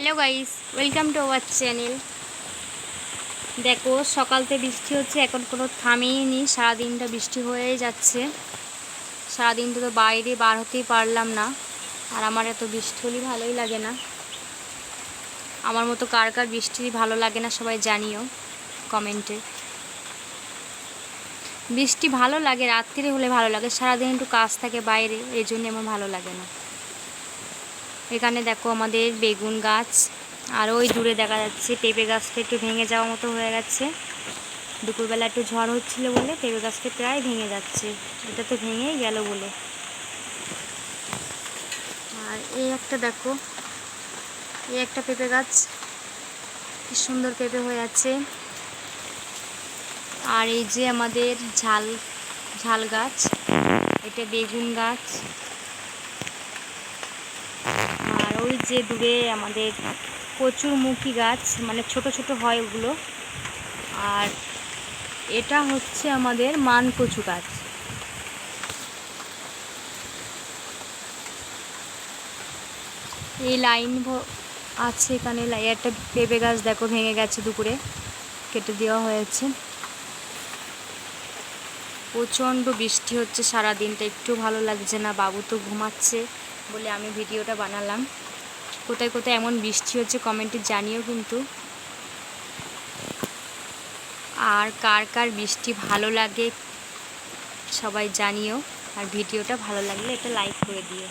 Hello guys, welcome to our channel. দেখো সকালতে বৃষ্টি হচ্ছে, এখন কোনো থামেইনি, সারাদিনটা বৃষ্টি হয়েই যাচ্ছে। সারাদিনটা তো বাইরে বার হতেই পারলাম না। আর আমার এত বৃষ্টি হলেই ভালোই লাগে না। আমার মতো কার কার বৃষ্টি ভালো লাগে না সবাই জানিও কমেন্টে। বৃষ্টি ভালো লাগে রাত্রিরে হলে ভালো লাগে, সারাদিন একটু কাজ থাকে বাইরে, এই জন্য আমার ভালো লাগে না। এখানে দেখো আমাদের বেগুন গাছ, আর ওই দূরে দেখা যাচ্ছে পেঁপে গাছটা একটু ভেঙে যাওয়ার মতো হয়ে গেছে। দুপুরবেলা একটু ঝড় হচ্ছিল বলে পেঁপে গাছটা প্রায় ভেঙে যাচ্ছে। এটা তো ভেঙেই গেল বলে। আর এই একটা দেখো, এই একটা পেঁপে গাছ, কি সুন্দর পেঁপে হয়ে আছে। আর এই যে আমাদের ঝাল গাছ, এটা বেগুন গাছ। আর ওই যে দূরে আমাদের কচুরমুখী গাছ, মানে ছোট ছোট হয় ওগুলো। আর এটা হচ্ছে আমাদের মান কচু গাছ। এই লাইন আছে এখানে। একটা পেঁপে গাছ দেখো ভেঙে গেছে, দুপুরে কেটে দেওয়া হয়েছে। প্রচণ্ড বৃষ্টি হচ্ছে সারাদিনটা, একটু ভালো লাগছে না। বাবু তো ঘুমাচ্ছে বলে আমি ভিডিওটা বানালাম। কোথায় কোথায় এমন বৃষ্টি হচ্ছে কমেন্টে জানিও কিন্তু। আর কার কার বৃষ্টি ভালো লাগে সবাই জানিও। আর ভিডিওটা ভালো লাগলে একটা লাইক করে দিও।